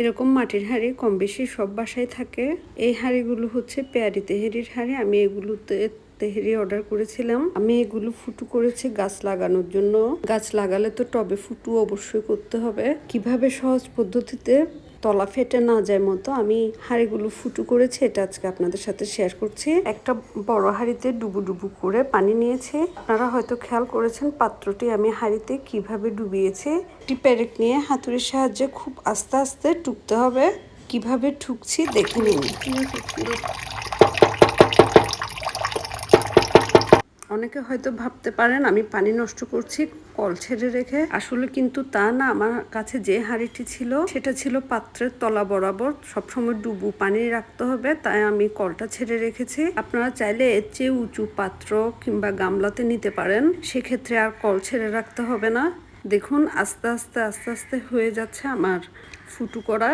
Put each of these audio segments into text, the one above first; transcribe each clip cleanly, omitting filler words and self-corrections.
এরকম মাটির হাঁড়ি কম বেশি সব বাসায় থাকে। এই হাঁড়িগুলো হচ্ছে পেয়ারি তেহেরির হাঁড়ি। আমি এগুলোতে তেহেরি অর্ডার করেছিলাম। আমি এগুলো ফুটু করেছি গাছ লাগানোর জন্য। গাছ লাগালে তো টবে ফুটু অবশ্যই করতে হবে। কিভাবে সহজ পদ্ধতিতে তলা ফেটে না যায় মতো আমি হাঁড়িগুলো ফুটু করেছি, এটা আজকে আপনাদের সাথে শেয়ার করছি। একটা বড় হাঁড়িতে ডুবু ডুবু করে পানি নিয়েছি। আপনারা হয়তো খেয়াল করেছেন পাত্রটি আমি হাঁড়িতে কিভাবে ডুবিয়েছি। একটি পেরেক নিয়ে হাতুড়ির সাহায্যে খুব আস্তে আস্তে টুকতে হবে। কিভাবে ঠুকছি দেখে নিন। অনেকে হয়তো ভাবতে পারেন আমি পানি নষ্ট করছি কল ছেড়ে রেখে, আসলে কিন্তু তা না। আমার কাছে যে হাঁড়িটি ছিল সেটা ছিল পাত্রের তলা বরাবর, সবসময় ডুবু পানি রাখতে হবে, তাই আমি কলটা ছেড়ে রেখেছি। আপনারা চাইলে এর চেয়ে উঁচু পাত্র কিংবা গামলাতে নিতে পারেন, সেক্ষেত্রে আর কল ছেড়ে রাখতে হবে না। দেখুন আস্তে আস্তে আস্তে আস্তে হয়ে যাচ্ছে আমার ফুটু করা।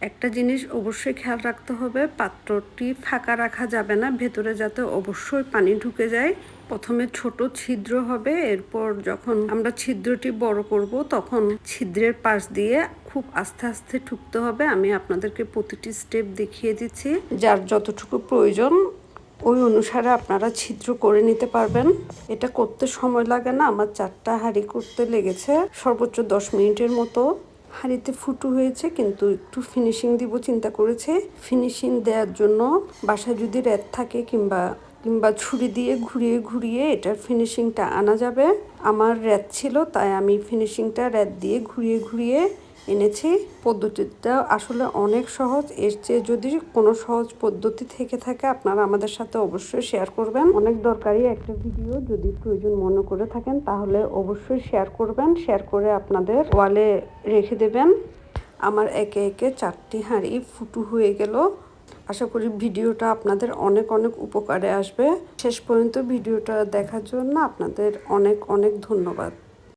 একটা জিনিস অবশ্যই খেয়াল রাখতে হবে, পাত্রটি ফাঁকা রাখা যাবে না, ভেতরে যাতে অবশ্যই পানি ঢুকে যায়। প্রথমে ছোট ছিদ্র হবে, এরপর যখন আমরা ছিদ্রটি বড় করব তখন ছিদ্রের পাশ দিয়ে খুব আস্তে আস্তে ঠুকতে হবে। আমি আপনাদেরকে প্রতিটি স্টেপ দেখিয়ে দিচ্ছি, যার যতটুকু প্রয়োজন ওই অনুসারে আপনারা ছিদ্র করে নিতে পারবেন। এটা করতে সময় লাগে না, আমার 4টা হাঁড়ি করতে লেগেছে সর্বোচ্চ 10 মিনিটের মতো। হাঁড়িতে ফুটু হয়েছে, কিন্তু একটু ফিনিশিং দিব চিন্তা করেছে। ফিনিশিং দেওয়ার জন্য বাসায় যদি র্যাক থাকে কিংবা ছুরি দিয়ে ঘুরিয়ে ঘুরিয়ে এটার ফিনিশিংটা আনা যাবে। আমার র্যাক ছিল, তাই আমি ফিনিশিংটা র্যাক দিয়ে ঘুরিয়ে ঘুরিয়ে এনেছি। পদ্ধতিটা আসলে অনেক সহজ। এর চেয়ে যদি কোনো সহজ পদ্ধতি থেকে থাকে আপনারা আমাদের সাথে অবশ্যই শেয়ার করবেন। অনেক দরকারি একটা ভিডিও, যদি প্রয়োজন মনে করে থাকেন তাহলে অবশ্যই শেয়ার করবেন। শেয়ার করে আপনাদের ওয়ালে রেখে দেবেন। আমার একে একে 4টি হাঁড়ি ফুটু হয়ে গেল। আশা করি ভিডিওটা আপনাদের অনেক অনেক উপকারে আসবে। শেষ পর্যন্ত ভিডিওটা দেখার জন্য আপনাদের অনেক অনেক ধন্যবাদ।